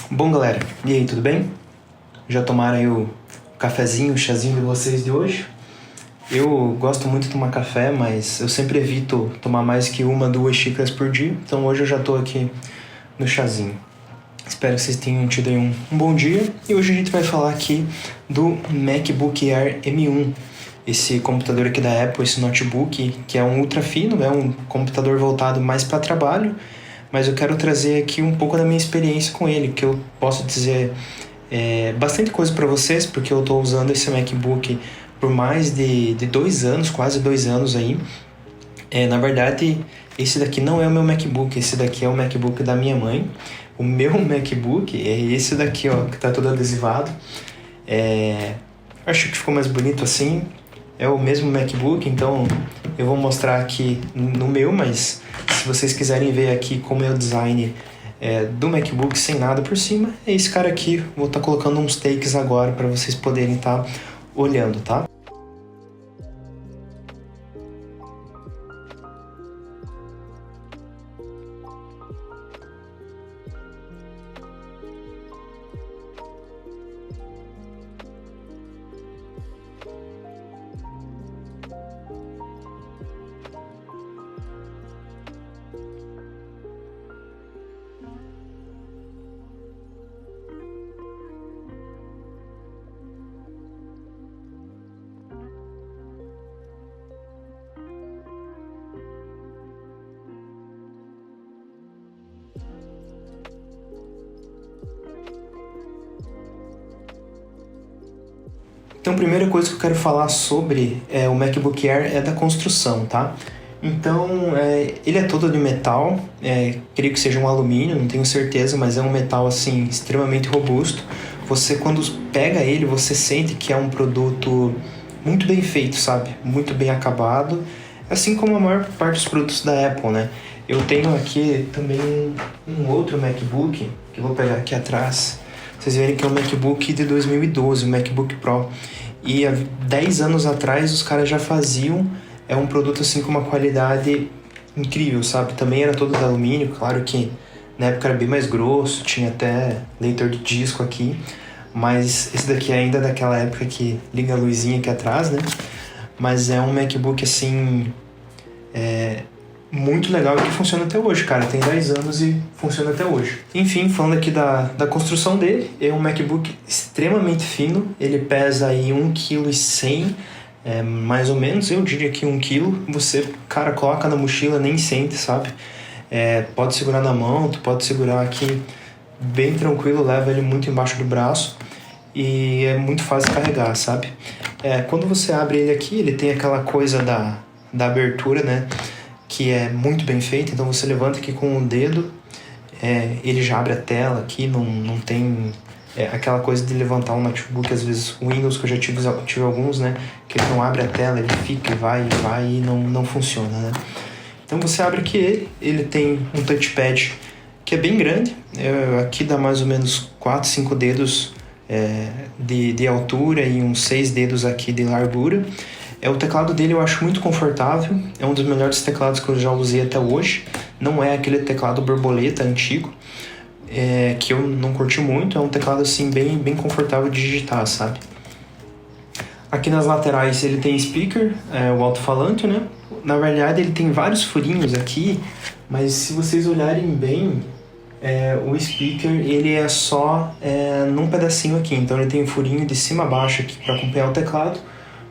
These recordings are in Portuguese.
Bom, galera, e aí, tudo bem? Já tomaram aí o cafezinho, o chazinho de vocês de hoje? Eu gosto muito de tomar café, mas eu sempre evito tomar mais que 1, 2 xícaras por dia, então hoje eu já tô aqui no chazinho. Espero que vocês tenham tido aí um bom dia, e hoje a gente vai falar aqui do MacBook Air M1, esse computador aqui da Apple, esse notebook, que é um ultra fino, é um computador voltado mais para trabalho, mas eu quero trazer aqui um pouco da minha experiência com ele, que eu posso dizer bastante coisa para vocês, porque eu estou usando esse MacBook por mais de 2 anos, quase 2 anos aí. Na verdade, esse daqui não é o meu MacBook, esse daqui é o MacBook da minha mãe. O meu MacBook é esse daqui, ó, que tá todo adesivado. Acho que ficou mais bonito assim. É o mesmo MacBook, então eu vou mostrar aqui no meu, mas se vocês quiserem ver aqui como é o design do MacBook sem nada por cima, é esse cara aqui. Vou estar colocando uns takes agora para vocês poderem estar olhando, tá? Então, a primeira coisa que eu quero falar sobre o MacBook Air é da construção, tá? Então, ele é todo de metal, creio que seja um alumínio, não tenho certeza, mas é um metal, assim, extremamente robusto. Você, quando pega ele, você sente que é um produto muito bem feito, sabe? Muito bem acabado, assim como a maior parte dos produtos da Apple, né? Eu tenho aqui também um outro MacBook, que eu vou pegar aqui atrás. Vocês verem que é um MacBook de 2012, um MacBook Pro. E há 10 anos atrás os caras já faziam um produto assim com uma qualidade incrível, sabe? Também era todo de alumínio, claro que na época era bem mais grosso, tinha até leitor de disco aqui. Mas esse daqui ainda é daquela época que liga a luzinha aqui atrás, né? Mas é um MacBook assim... muito legal e que funciona até hoje, cara. Tem 10 anos e funciona até hoje. Enfim, falando aqui da construção dele, é um MacBook extremamente fino. Ele pesa aí 1,1 kg, mais ou menos. Eu diria que 1 kg. Você, cara, coloca na mochila, nem sente, sabe? Pode segurar na mão, tu pode segurar aqui bem tranquilo, leva ele muito embaixo do braço. E é muito fácil de carregar, sabe? Quando você abre ele aqui, ele tem aquela coisa da abertura, né? Que é muito bem feito, então você levanta aqui com o dedo, ele já abre a tela aqui, não tem aquela coisa de levantar um notebook, às vezes o Windows, que eu já tive alguns, né, que ele não abre a tela, ele fica e vai e não funciona, né. Então você abre aqui ele tem um touchpad que é bem grande, aqui dá mais ou menos 4, 5 dedos de altura e uns 6 dedos aqui de largura. O teclado dele eu acho muito confortável, é um dos melhores teclados que eu já usei até hoje. Não é aquele teclado borboleta antigo, que eu não curti muito. É um teclado assim bem confortável de digitar, sabe? Aqui nas laterais ele tem speaker, o alto-falante, né? Na verdade ele tem vários furinhos aqui, mas se vocês olharem bem, o speaker ele é só num pedacinho aqui. Então ele tem um furinho de cima a baixo aqui para acompanhar o teclado,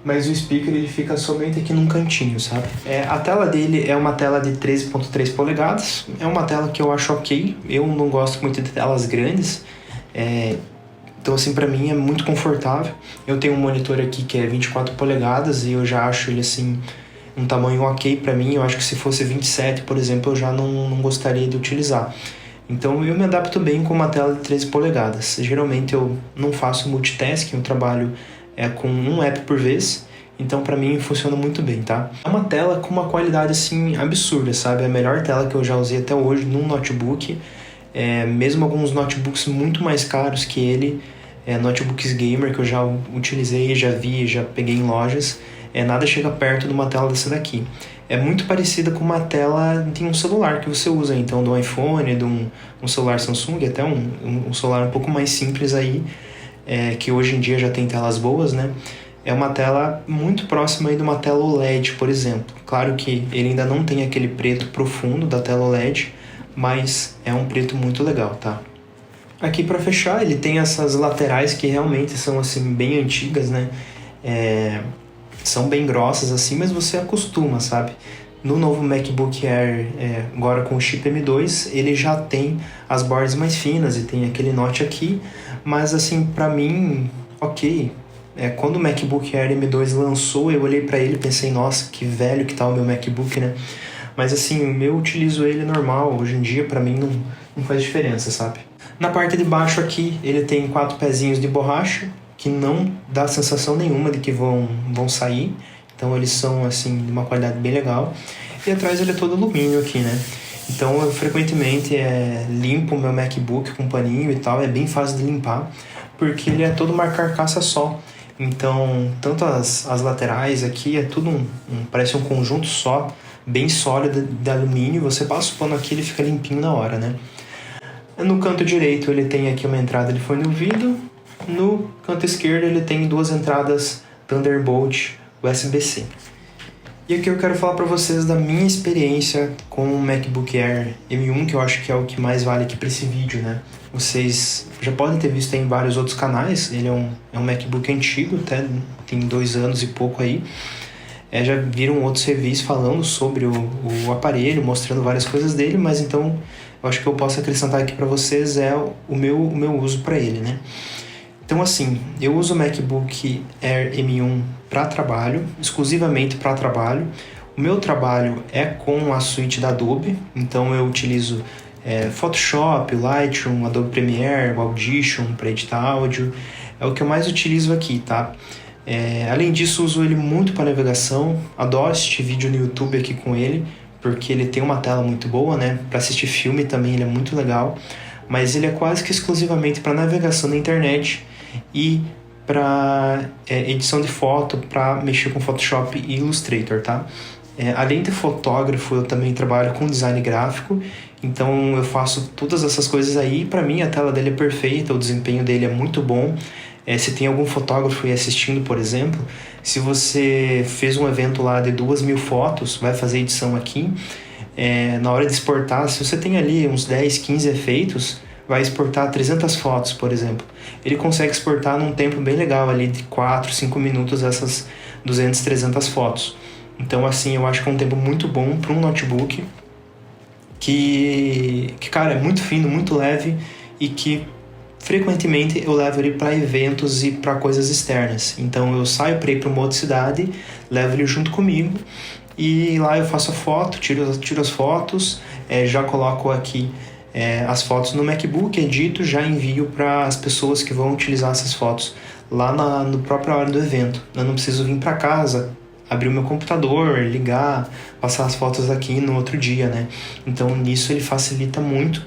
mas o speaker ele fica somente aqui num cantinho, sabe? A tela dele é uma tela de 13.3 polegadas, é uma tela que eu acho ok, eu não gosto muito de telas grandes, então assim, pra mim é muito confortável. Eu tenho um monitor aqui que é 24 polegadas e eu já acho ele assim, um tamanho ok pra mim. Eu acho que se fosse 27, por exemplo, eu já não gostaria de utilizar. Então eu me adapto bem com uma tela de 13 polegadas. Geralmente eu não faço multitasking, eu trabalho com um app por vez, então pra mim funciona muito bem, tá? É uma tela com uma qualidade assim absurda, sabe? É a melhor tela que eu já usei até hoje num notebook, mesmo alguns notebooks muito mais caros que ele, notebooks gamer que eu já utilizei, já vi, já peguei em lojas, nada chega perto de uma tela dessa daqui. é muito parecida com uma tela de um celular que você usa, então de um iPhone, de um celular Samsung, até um celular um pouco mais simples aí, que hoje em dia já tem telas boas, né? É uma tela muito próxima aí de uma tela OLED, por exemplo. Claro que ele ainda não tem aquele preto profundo da tela OLED, mas é um preto muito legal, tá? Aqui para fechar, ele tem essas laterais que realmente são assim bem antigas, né? São bem grossas assim, mas você acostuma, sabe? No novo MacBook Air, agora com o chip M2, ele já tem as bordas mais finas e tem aquele notch aqui, mas assim, pra mim, ok. Quando o MacBook Air M2 lançou, eu olhei pra ele e pensei, nossa, que velho que tá o meu MacBook, né? Mas assim, eu utilizo ele normal, hoje em dia pra mim não faz diferença, sabe? Na parte de baixo aqui, ele tem 4 pezinhos de borracha, que não dá sensação nenhuma de que vão sair. Então eles são assim de uma qualidade bem legal. E atrás ele é todo alumínio aqui, né? Então eu frequentemente limpo o meu MacBook com paninho e tal. É bem fácil de limpar, porque ele é todo uma carcaça só. Então tanto as laterais aqui é tudo parece um conjunto só, bem sólido de alumínio. Você passa o pano aqui, ele fica limpinho na hora, né? No canto direito ele tem aqui uma entrada de fone de ouvido. No canto esquerdo ele tem 2 entradas Thunderbolt USB-C. E aqui eu quero falar para vocês da minha experiência com o MacBook Air M1, que eu acho que é o que mais vale aqui para esse vídeo, né? Vocês já podem ter visto em vários outros canais, ele é um MacBook antigo, até tem 2 anos e pouco aí. Já viram outros reviews falando sobre o aparelho, mostrando várias coisas dele, mas então eu acho que eu posso acrescentar aqui para vocês o meu uso para ele, né? Então assim, eu uso o MacBook Air M1 para trabalho, exclusivamente para trabalho. O meu trabalho é com a suíte da Adobe, então eu utilizo Photoshop, Lightroom, Adobe Premiere, Audition para editar áudio. É o que eu mais utilizo aqui, tá? Além disso, uso ele muito para navegação. Adoro assistir vídeo no YouTube aqui com ele, porque ele tem uma tela muito boa, né? Para assistir filme também ele é muito legal, mas ele é quase que exclusivamente para navegação na internet e para edição de foto, para mexer com Photoshop e Illustrator, tá? Além de fotógrafo, eu também trabalho com design gráfico, então eu faço todas essas coisas aí. Para mim a tela dele é perfeita, o desempenho dele é muito bom. Se tem algum fotógrafo aí assistindo, por exemplo, se você fez um evento lá de 2.000 fotos, vai fazer edição aqui, na hora de exportar, se você tem ali uns 10, 15 efeitos, vai exportar 300 fotos, por exemplo. Ele consegue exportar num tempo bem legal ali de 4, 5 minutos essas 200, 300 fotos. Então assim, eu acho que é um tempo muito bom para um notebook que, cara, é muito fino, muito leve e que frequentemente eu levo ele para eventos e para coisas externas. Então eu saio para ir para uma outra cidade, levo ele junto comigo e lá eu faço a foto, tiro as fotos, já coloco aqui as fotos no MacBook, edito, já envio para as pessoas que vão utilizar essas fotos lá no própria hora do evento. Eu não preciso vir para casa, abrir o meu computador, ligar, passar as fotos aqui no outro dia, né? Então nisso ele facilita muito.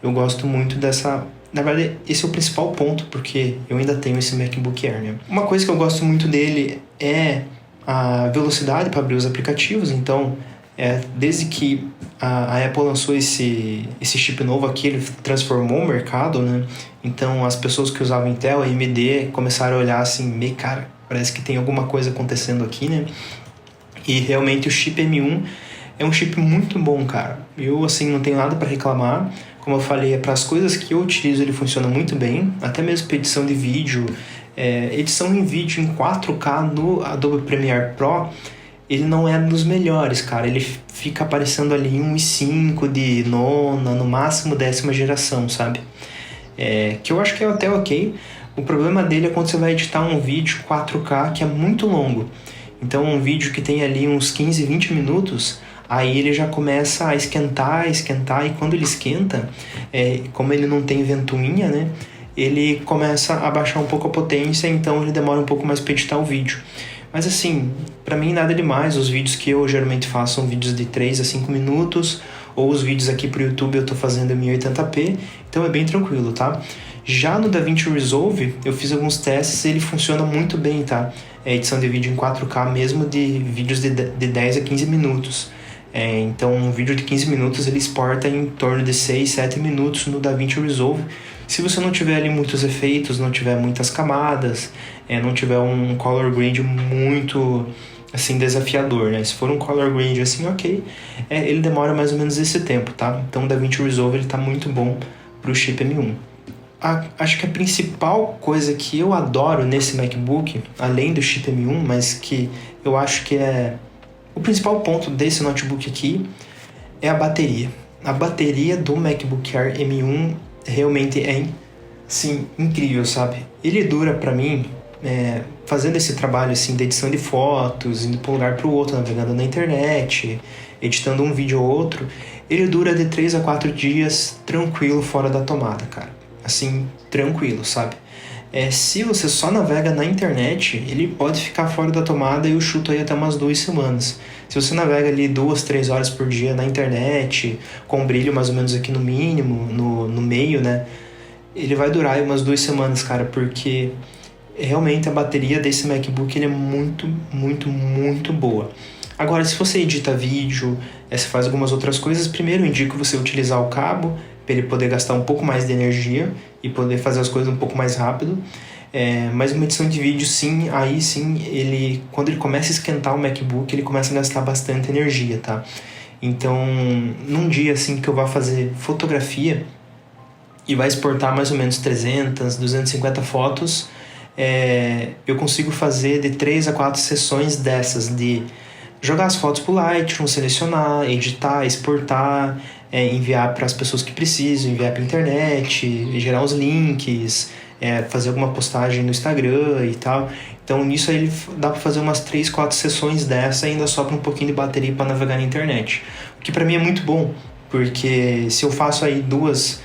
Eu gosto muito dessa... Na verdade, esse é o principal ponto, porque eu ainda tenho esse MacBook Air, né? Uma coisa que eu gosto muito dele é a velocidade para abrir os aplicativos. Então, desde que a Apple lançou esse chip novo aqui, ele transformou o mercado, né? Então, as pessoas que usavam Intel, AMD, começaram a olhar assim, meio cara, parece que tem alguma coisa acontecendo aqui, né? E realmente o chip M1 é um chip muito bom, cara. Eu, assim, não tenho nada para reclamar. Como eu falei, para as coisas que eu utilizo ele funciona muito bem, até mesmo para edição de vídeo, edição em vídeo em 4K no Adobe Premiere Pro, ele não é dos melhores, cara. Ele fica aparecendo ali 1.5 de nona, no máximo 10ª geração, sabe? Que eu acho que é até ok. O problema dele é quando você vai editar um vídeo 4K que é muito longo. Então um vídeo que tem ali uns 15, 20 minutos... Aí ele já começa a esquentar, e quando ele esquenta, como ele não tem ventoinha, né? Ele começa a baixar um pouco a potência, então ele demora um pouco mais para editar o vídeo. Mas assim, para mim nada demais. Os vídeos que eu geralmente faço são vídeos de 3 a 5 minutos, ou os vídeos aqui pro YouTube eu tô fazendo em 1080p, então é bem tranquilo, tá? Já no DaVinci Resolve, eu fiz alguns testes e ele funciona muito bem, tá? É edição de vídeo em 4K mesmo de vídeos de 10 a 15 minutos. Então, um vídeo de 15 minutos ele exporta em torno de 6, 7 minutos no DaVinci Resolve. Se você não tiver ali muitos efeitos, não tiver muitas camadas, não tiver um color grade muito assim desafiador, né? Se for um color grade assim, ok, ele demora mais ou menos esse tempo, tá? Então o DaVinci Resolve ele tá muito bom pro chip M1. Acho que a principal coisa que eu adoro nesse MacBook, além do chip M1, mas que eu acho que é o principal ponto desse notebook aqui, é a bateria. A bateria do MacBook Air M1 realmente é, sim, incrível, sabe? Ele dura pra mim, fazendo esse trabalho assim de edição de fotos, indo para um lugar para o outro, navegando na internet, editando um vídeo ou outro, ele dura de 3 a 4 dias tranquilo fora da tomada, cara. Assim, tranquilo, sabe? Se você só navega na internet, ele pode ficar fora da tomada e eu chuto aí até umas 2 semanas. Se você navega ali 2, 3 horas por dia na internet, com brilho mais ou menos aqui no mínimo, no meio, né? Ele vai durar aí umas 2 semanas, cara, porque realmente a bateria desse MacBook ele é muito, muito, muito boa. Agora, se você edita vídeo, se faz algumas outras coisas, primeiro eu indico você utilizar o cabo para ele poder gastar um pouco mais de energia e poder fazer as coisas um pouco mais rápido. Mas uma edição de vídeo, sim, aí sim, quando ele começa a esquentar o MacBook, ele começa a gastar bastante energia, tá? Então, num dia assim que eu vá fazer fotografia e vai exportar mais ou menos 300, 250 fotos, eu consigo fazer de 3 a 4 sessões dessas, de jogar as fotos pro Lightroom, selecionar, editar, exportar, enviar para as pessoas que precisam, enviar para internet, gerar os links, fazer alguma postagem no Instagram e tal. Então nisso aí dá para fazer umas 3, 4 sessões dessa e ainda sobra um pouquinho de bateria para navegar na internet. O que para mim é muito bom, porque se eu faço aí 2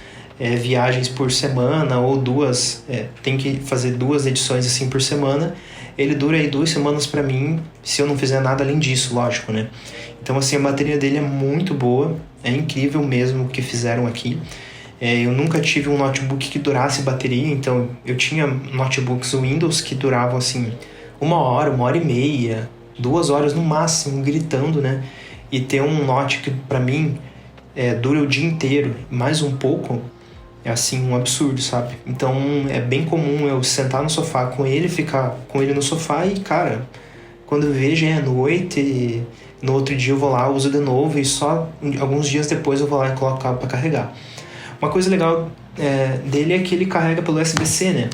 viagens por semana ou tem que fazer 2 edições assim por semana, ele dura aí 2 semanas para mim, se eu não fizer nada além disso, lógico, né? Então assim, a bateria dele é muito boa, é incrível mesmo o que fizeram aqui. Eu nunca tive um notebook que durasse bateria, então eu tinha notebooks Windows que duravam assim 1 hora, 1h30, 2 horas no máximo, gritando, né? E ter um note que pra mim dura o dia inteiro, mais um pouco, é assim um absurdo, sabe? Então é bem comum eu sentar no sofá com ele, ficar com ele no sofá e, cara, quando eu vejo é noite, e no outro dia eu vou lá, uso de novo e só alguns dias depois eu vou lá e coloco o cabo para carregar. Uma coisa legal dele é que ele carrega pelo USB-C, né?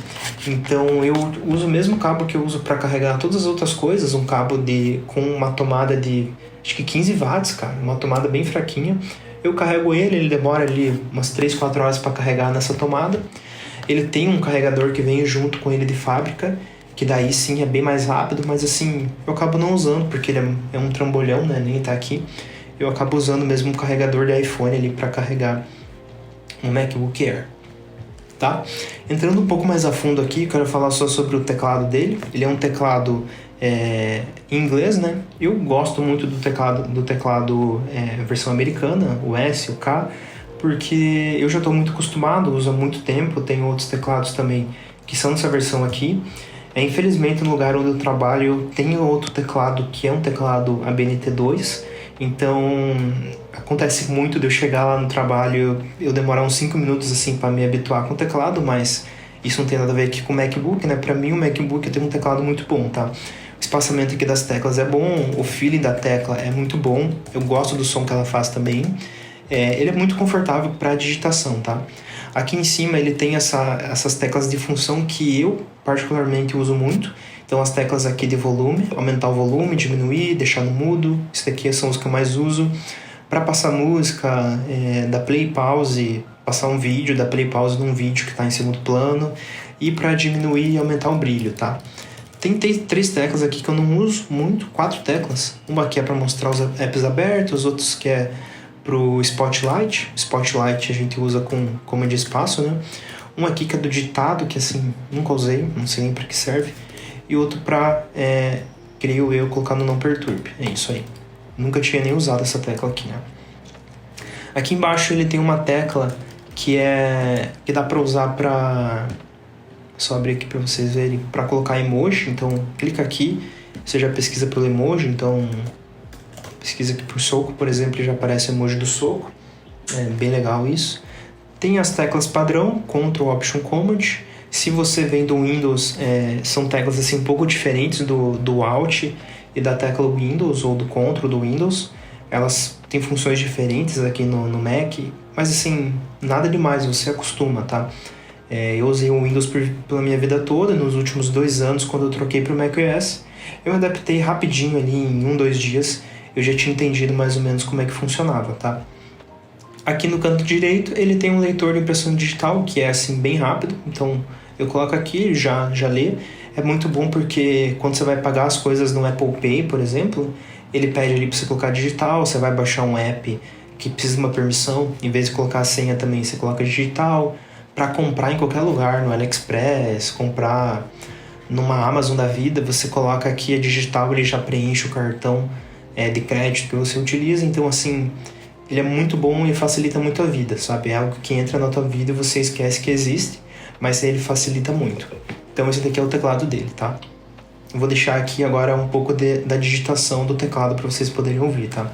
Então eu uso o mesmo cabo que eu uso para carregar todas as outras coisas, um cabo com uma tomada de acho que 15 watts, cara, uma tomada bem fraquinha. Eu carrego ele demora ali umas 3, 4 horas para carregar nessa tomada. Ele tem um carregador que vem junto com ele de fábrica, que daí sim é bem mais rápido, mas assim, eu acabo não usando, porque ele é um trambolhão, né, nem tá aqui. Eu acabo usando mesmo um carregador de iPhone ali para carregar um MacBook Air, tá? Entrando um pouco mais a fundo aqui, quero falar só sobre o teclado dele. Ele é um teclado em inglês, né? Eu gosto muito do teclado versão americana, o S, o K, porque eu já estou muito acostumado, uso há muito tempo. Tenho outros teclados também que são dessa versão aqui. Infelizmente, no lugar onde eu trabalho, eu tenho outro teclado que é um teclado ABNT2. Então, acontece muito de eu chegar lá no trabalho, eu demorar uns 5 minutos assim para me habituar com o teclado, mas isso não tem nada a ver aqui com o MacBook, né? Para mim, o MacBook tem um teclado muito bom, tá? O espaçamento aqui das teclas é bom, o feeling da tecla é muito bom, eu gosto do som que ela faz também. Ele é muito confortável para digitação, tá? Aqui em cima ele tem essas teclas de função que eu particularmente uso muito. Então as teclas aqui de volume, aumentar o volume, diminuir, deixar no mudo. Isso daqui são os que eu mais uso. Para passar música, dar play e pause, passar um vídeo, dar play e pause num vídeo que está em segundo plano. E para diminuir e aumentar o brilho, tá? Tem 3 teclas aqui que eu não uso muito, 4 teclas. Uma aqui é para mostrar os apps abertos, outros que é pro Spotlight. Spotlight a gente usa com comando de espaço, né? Um aqui que é do ditado, que assim, nunca usei, não sei nem para que serve. E outro para, creio eu, colocar no não perturbe. É isso aí. Nunca tinha nem usado essa tecla aqui, né? Aqui embaixo ele tem uma tecla que dá para usar para... Só abrir aqui para vocês verem, para colocar emoji. Então clica aqui, você já pesquisa pelo emoji, então pesquisa aqui por soco, por exemplo, e já aparece o emoji do soco. É bem legal isso. Tem as teclas padrão, Ctrl, Option, Command. Se você vem do Windows, são teclas assim um pouco diferentes do Alt e da tecla Windows ou do Ctrl do Windows. Elas têm funções diferentes aqui no Mac, mas assim, nada demais, você acostuma, tá? Eu usei o Windows pela minha vida toda, nos últimos 2 anos, quando eu troquei para o macOS. Eu me adaptei rapidinho ali, em 1-2 dias, eu já tinha entendido mais ou menos como é que funcionava, tá? Aqui no canto direito, ele tem um leitor de impressão digital, que é assim, bem rápido. Então, eu coloco aqui, já lê. É muito bom porque quando você vai pagar as coisas no Apple Pay, por exemplo, ele pede ali para você colocar digital, você vai baixar um app que precisa de uma permissão, em vez de colocar a senha também, você coloca digital. Para comprar em qualquer lugar, no AliExpress, comprar numa Amazon da vida, você coloca aqui a digital, ele já preenche o cartão de crédito que você utiliza. Então, assim, ele é muito bom e facilita muito a vida, sabe? É algo que entra na tua vida e você esquece que existe, mas ele facilita muito. Então, esse daqui é o teclado dele, tá? Eu vou deixar aqui agora um pouco da digitação do teclado para vocês poderem ouvir, tá?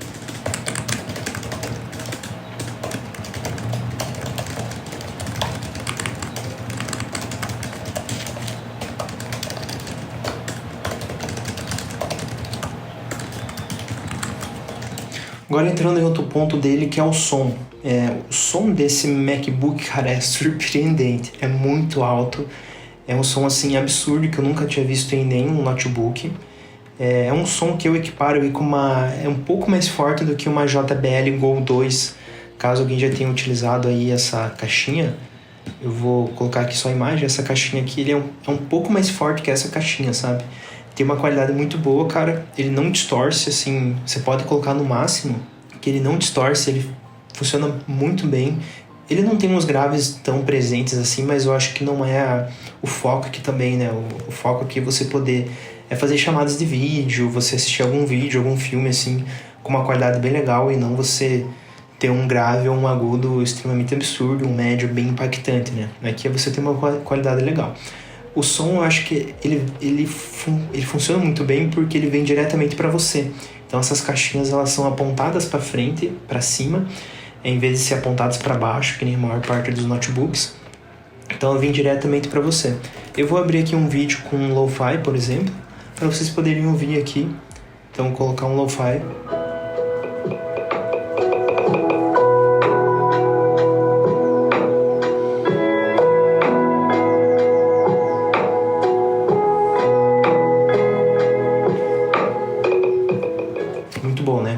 Agora entrando em outro ponto dele, que é o som. O som desse MacBook, cara, é surpreendente. É muito alto. É um som, assim, absurdo, que eu nunca tinha visto em nenhum notebook. É um som que eu equiparo aí com é um pouco mais forte do que uma JBL Go 2. Caso alguém já tenha utilizado aí essa caixinha, eu vou colocar aqui só a imagem. Essa caixinha aqui, ele é um pouco mais forte que essa caixinha, sabe? Tem uma qualidade muito boa, cara. Ele não distorce, assim, você pode colocar no máximo, que ele não distorce, ele funciona muito bem. Ele não tem uns graves tão presentes assim, mas eu acho que não é o foco aqui também, né? O foco aqui é você poder fazer chamadas de vídeo, você assistir algum vídeo, algum filme, assim, com uma qualidade bem legal e não você ter um grave ou um agudo extremamente absurdo, um médio bem impactante, né? Aqui você tem uma qualidade legal. O som, eu acho que ele funciona muito bem porque ele vem diretamente para você. Então essas caixinhas, elas são apontadas para frente, para cima, em vez de ser apontadas para baixo, que nem a maior parte dos notebooks. Então ela vem diretamente para você. Eu vou abrir aqui um vídeo com um lo-fi, por exemplo, para vocês poderem ouvir aqui. Então vou colocar um lo-fi.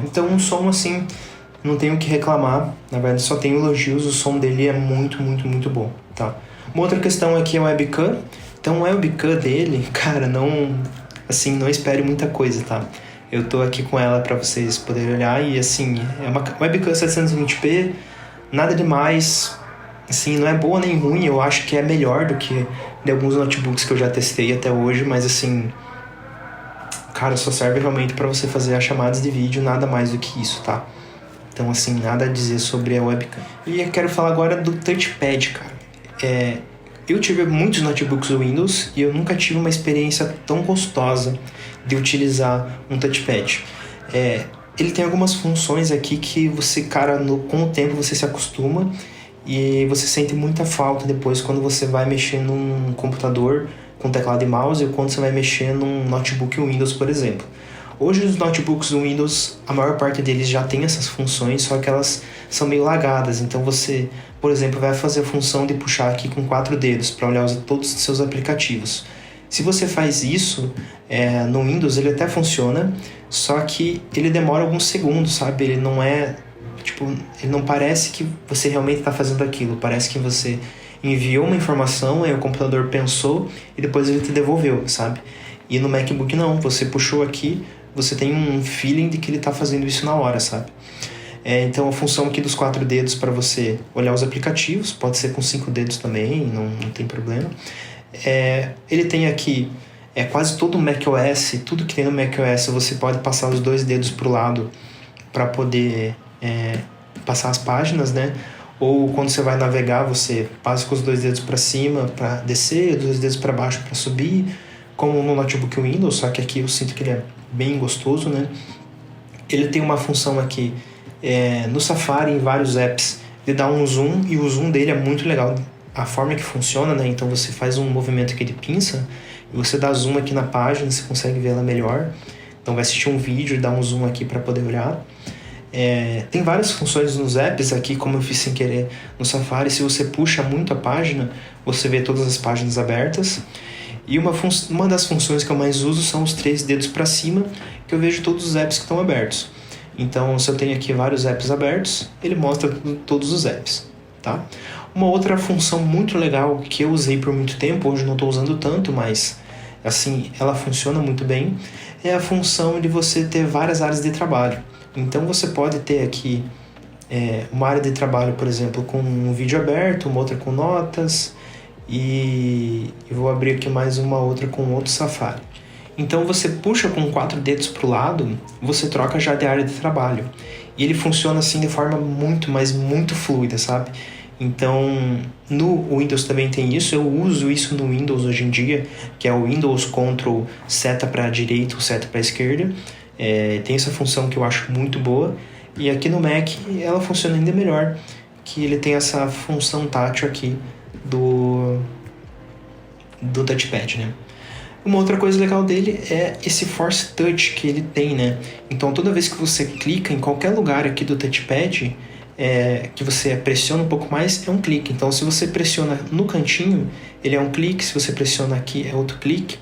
Então um som assim, não tenho o que reclamar, na verdade só tenho elogios, o som dele é muito, muito, muito bom, tá? Uma outra questão aqui é o webcam, então o webcam dele, cara, não espere muita coisa, tá? Eu tô aqui com ela pra vocês poderem olhar e assim, é uma webcam 720p, nada demais, assim, não é boa nem ruim, eu acho que é melhor do que de alguns notebooks que eu já testei até hoje, mas assim... Cara, só serve realmente para você fazer as chamadas de vídeo, nada mais do que isso, tá? Então, assim, nada a dizer sobre a webcam. E eu quero falar agora do touchpad, cara. Eu tive muitos notebooks Windows e eu nunca tive uma experiência tão gostosa de utilizar um touchpad. Ele tem algumas funções aqui que você, cara, com o tempo você se acostuma e você sente muita falta depois quando você vai mexer num computador com teclado e mouse ou quando você vai mexer num notebook Windows, por exemplo. Hoje os notebooks Windows, a maior parte deles já tem essas funções, só que elas são meio lagadas. Então você, por exemplo, vai fazer a função de puxar aqui com 4 dedos para olhar todos os seus aplicativos. Se você faz isso, no Windows ele até funciona, só que ele demora alguns segundos, sabe? Ele não ele não parece que você realmente está fazendo aquilo, parece que você enviou uma informação, aí o computador pensou e depois ele te devolveu, sabe? E no MacBook não, você puxou aqui, você tem um feeling de que ele está fazendo isso na hora, sabe? Então a função aqui dos 4 dedos para você olhar os aplicativos, pode ser com 5 dedos também, não tem problema. Ele tem aqui quase todo o macOS, tudo que tem no macOS você pode passar os 2 dedos para o lado para poder passar as páginas, né? ou quando você vai navegar, você passa com os 2 dedos para cima para descer, 2 dedos para baixo para subir, como no notebook Windows, só que aqui eu sinto que ele é bem gostoso, né? Ele tem uma função aqui no Safari, em vários apps, de dar um zoom, e o zoom dele é muito legal. A forma que funciona, né? Então você faz um movimento aqui de pinça e você dá zoom aqui na página, você consegue ver ela melhor. Então vai assistir um vídeo e dá um zoom aqui para poder olhar. Tem várias funções nos apps aqui, como eu fiz sem querer no Safari. Se você puxa muito a página, você vê todas as páginas abertas. E uma das funções que eu mais uso são os 3 dedos para cima, que eu vejo todos os apps que estão abertos. Então, se eu tenho aqui vários apps abertos, ele mostra todos os apps, tá? Uma outra função muito legal que eu usei por muito tempo, hoje não estou usando tanto, mas assim, ela funciona muito bem, é a função de você ter várias áreas de trabalho. Então, você pode ter aqui uma área de trabalho, por exemplo, com um vídeo aberto, uma outra com notas, e vou abrir aqui mais uma outra com outro Safari. Então você puxa com 4 dedos para o lado, você troca já de área de trabalho. E ele funciona assim de forma muito, mas muito fluida, sabe? Então no Windows também tem isso, eu uso isso no Windows hoje em dia, que é o Windows Control seta para a direita ou seta para a esquerda. Tem essa função que eu acho muito boa. E aqui no Mac ela funciona ainda melhor, que ele tem essa função tátil aqui do touchpad, né? Uma outra coisa legal dele é esse Force Touch que ele tem, né? Então toda vez que você clica em qualquer lugar aqui do touchpad, que você pressiona um pouco mais, é um clique. Então se você pressiona no cantinho, ele é um clique. Se você pressiona aqui, é outro clique.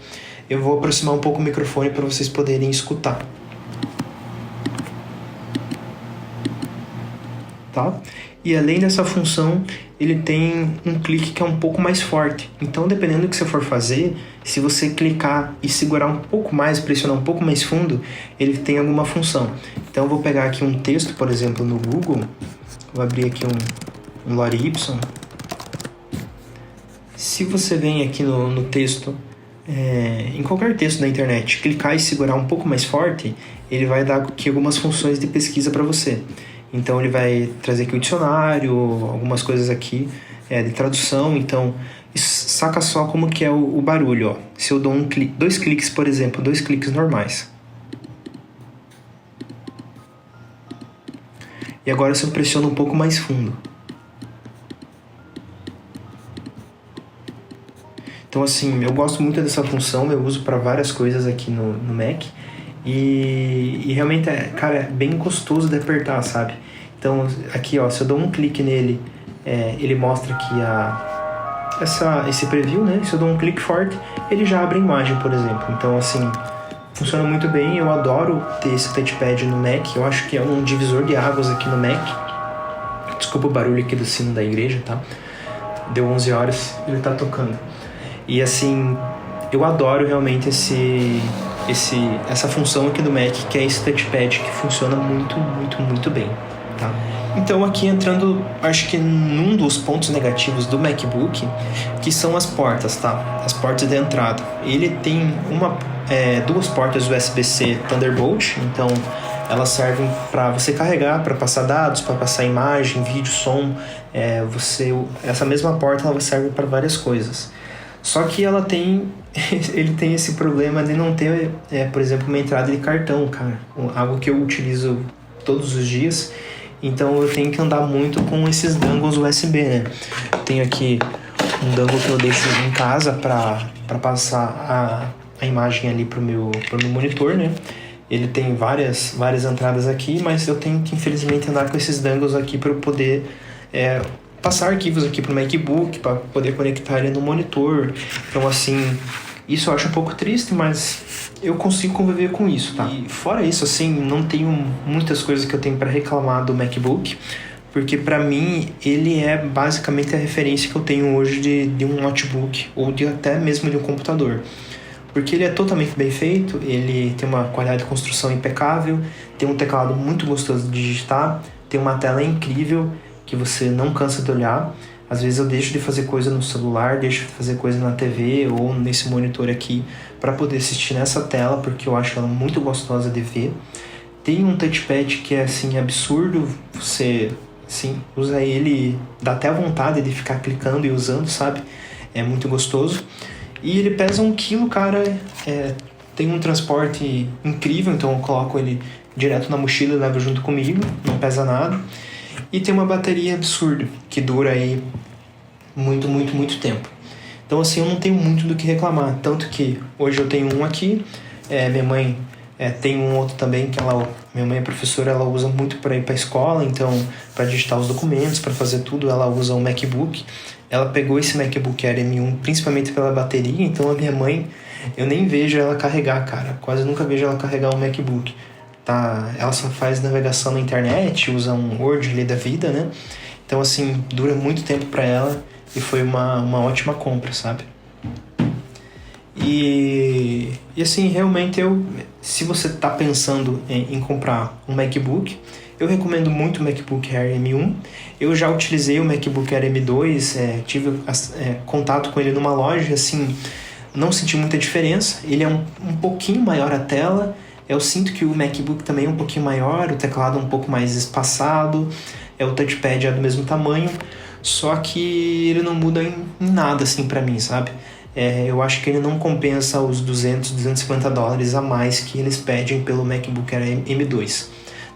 Eu vou aproximar um pouco o microfone para vocês poderem escutar. Tá? E além dessa função, ele tem um clique que é um pouco mais forte. Então, dependendo do que você for fazer, se você clicar e segurar um pouco mais, pressionar um pouco mais fundo, ele tem alguma função. Então, eu vou pegar aqui um texto, por exemplo, no Google. Vou abrir aqui um Lorem Ipsum. Se você vem aqui no texto, em qualquer texto da internet, clicar e segurar um pouco mais forte, ele vai dar aqui algumas funções de pesquisa para você. Então ele vai trazer aqui o dicionário, algumas coisas aqui de tradução. Então saca só como que é o barulho, ó. Se eu dou 2 cliques, por exemplo, 2 cliques normais. E agora se eu pressiono um pouco mais fundo. Então assim, eu gosto muito dessa função, eu uso para várias coisas aqui no Mac. E realmente, cara, é bem gostoso de apertar, sabe? Então, aqui, ó, se eu dou um clique nele, ele mostra aqui esse preview, né? Se eu dou um clique forte, ele já abre a imagem, por exemplo. Então, assim, funciona muito bem. Eu adoro ter esse touchpad no Mac. Eu acho que é um divisor de águas aqui no Mac. Desculpa o barulho aqui do sino da igreja, tá? Deu 11 horas, ele tá tocando. E, assim, eu adoro realmente essa função aqui do Mac, que é esse touchpad que funciona muito, muito, muito bem, tá? Então aqui entrando, acho que num dos pontos negativos do MacBook, que são as portas, tá? As portas de entrada. Ele tem 2 portas USB-C Thunderbolt, então elas servem para você carregar, para passar dados, para passar imagem, vídeo, som. Essa mesma porta ela serve para várias coisas. Só que ele tem esse problema de não ter, por exemplo, uma entrada de cartão, cara. Algo que eu utilizo todos os dias. Então eu tenho que andar muito com esses dongles USB, né? Eu tenho aqui um dongle que eu deixo em casa para passar a imagem ali pro meu monitor, né? Ele tem várias entradas aqui, mas eu tenho que infelizmente andar com esses dongles aqui para eu poder passar arquivos aqui pro MacBook, para poder conectar ele no monitor. Então, assim, isso eu acho um pouco triste, mas eu consigo conviver com isso, tá? E fora isso, assim, não tenho muitas coisas que eu tenho para reclamar do MacBook, porque para mim ele é basicamente a referência que eu tenho hoje de um notebook, ou até mesmo de um computador. Porque ele é totalmente bem feito, ele tem uma qualidade de construção impecável, tem um teclado muito gostoso de digitar, tem uma tela incrível, que você não cansa de olhar. Às vezes eu deixo de fazer coisa no celular, deixo de fazer coisa na TV ou nesse monitor aqui para poder assistir nessa tela, porque eu acho ela muito gostosa de ver. Tem um touchpad que é assim absurdo, você sim, usa ele, dá até a vontade de ficar clicando e usando, sabe? É muito gostoso. E ele pesa 1 kg, cara, tem um transporte incrível, então eu coloco ele direto na mochila e levo junto comigo, não pesa nada. E tem uma bateria absurda, que dura aí muito, muito, muito tempo. Então assim, eu não tenho muito do que reclamar, tanto que hoje eu tenho um aqui, minha mãe tem um outro também, que minha mãe é professora, ela usa muito para ir para a escola, então para digitar os documentos, para fazer tudo, ela usa um MacBook. Ela pegou esse MacBook Air M1 principalmente pela bateria, então a minha mãe, eu nem vejo ela carregar, cara, quase nunca vejo ela carregar um MacBook. Tá, ela só faz navegação na internet, usa um Word ali da vida, né? Então assim, dura muito tempo para ela e foi uma ótima compra, sabe? E assim, realmente se você está pensando em comprar um MacBook, eu recomendo muito o MacBook Air M1. Eu já utilizei o MacBook Air M2, tive contato com ele numa loja, assim, não senti muita diferença. Ele é um pouquinho maior a tela, eu sinto que o MacBook também é um pouquinho maior, o teclado é um pouco mais espaçado, o touchpad é do mesmo tamanho, só que ele não muda em nada, assim, pra mim, sabe? Eu acho que ele não compensa os 200, 250 dólares a mais que eles pedem pelo MacBook Air M2.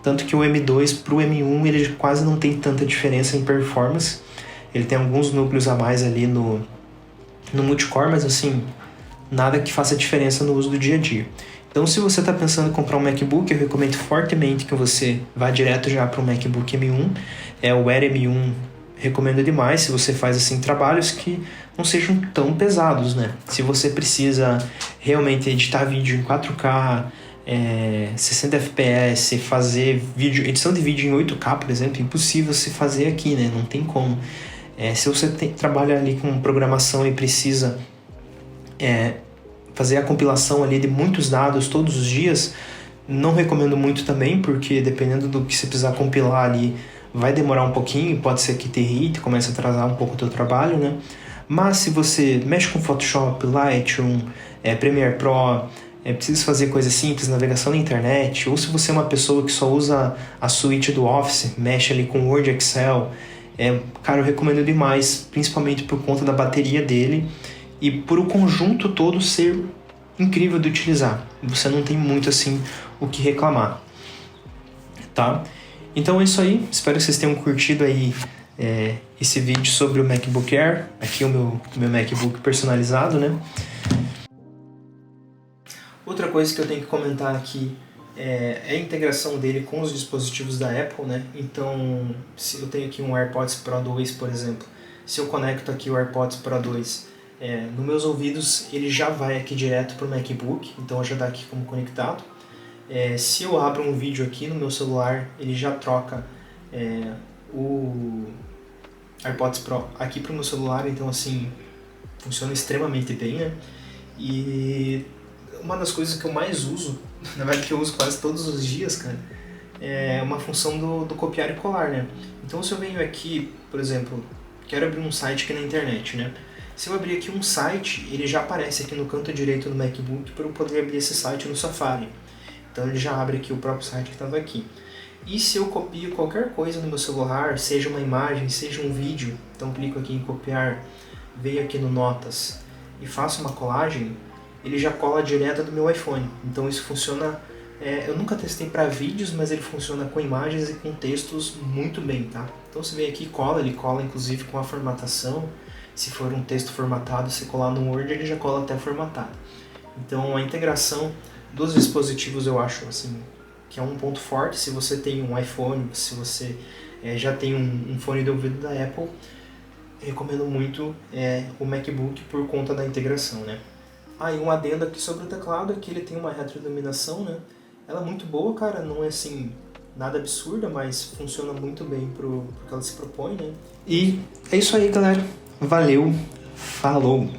Tanto que o M2 pro M1 ele quase não tem tanta diferença em performance. Ele tem alguns núcleos a mais ali no multicore, mas assim, nada que faça diferença no uso do dia a dia. Então, se você está pensando em comprar um MacBook, eu recomendo fortemente que você vá direto já para o MacBook M1. O Air M1 recomendo demais se você faz assim trabalhos que não sejam tão pesados, né? Se você precisa realmente editar vídeo em 4K, 60 FPS, fazer edição de vídeo em 8K, por exemplo, impossível se fazer aqui, né? Não tem como. Se você trabalha ali com programação e precisa fazer a compilação ali de muitos dados todos os dias, não recomendo muito também, porque dependendo do que você precisar compilar ali, vai demorar um pouquinho, pode ser que te irrite, comece a atrasar um pouco o teu trabalho, né? Mas se você mexe com Photoshop, Lightroom, Premiere Pro, precisa fazer coisas simples, navegação na internet, ou se você é uma pessoa que só usa a suíte do Office, mexe ali com Word, Excel, cara, eu recomendo demais, principalmente por conta da bateria dele e por o conjunto todo ser incrível de utilizar. Você não tem muito assim o que reclamar, tá? Então é isso aí, espero que vocês tenham curtido aí esse vídeo sobre o MacBook Air, aqui o meu MacBook personalizado, né? Outra coisa que eu tenho que comentar aqui é a integração dele com os dispositivos da Apple, né? Então, se eu tenho aqui um AirPods Pro 2, por exemplo, se eu conecto aqui o AirPods Pro 2 nos meus ouvidos, ele já vai aqui direto para o MacBook, então já dá aqui como conectado. Se eu abro um vídeo aqui no meu celular, ele já troca o AirPods Pro aqui para o meu celular, então assim, funciona extremamente bem, né? E uma das coisas que eu mais uso, na verdade que eu uso quase todos os dias, cara, é uma função do copiar e colar, né? Então se eu venho aqui, por exemplo, quero abrir um site aqui na internet, né? Se eu abrir aqui um site, ele já aparece aqui no canto direito do MacBook para eu poder abrir esse site no Safari. Então ele já abre aqui o próprio site que estava aqui. E se eu copio qualquer coisa no meu celular, seja uma imagem, seja um vídeo, então clico aqui em copiar, venho aqui no Notas e faço uma colagem, ele já cola direto do meu iPhone. Então isso funciona, eu nunca testei para vídeos, mas ele funciona com imagens e com textos muito bem, tá? Então você vem aqui e cola, ele cola inclusive com a formatação. Se for um texto formatado, se colar no Word, ele já cola até formatado. Então a integração dos dispositivos eu acho assim, que é um ponto forte. Se você tem um iPhone, se você já tem um fone de ouvido da Apple, recomendo muito o MacBook por conta da integração, né? E um adendo aqui sobre o teclado, é que ele tem uma retroiluminação, né? Ela é muito boa, cara, não é assim nada absurda, mas funciona muito bem pro que ela se propõe, né? E é isso aí, galera. Valeu, falou!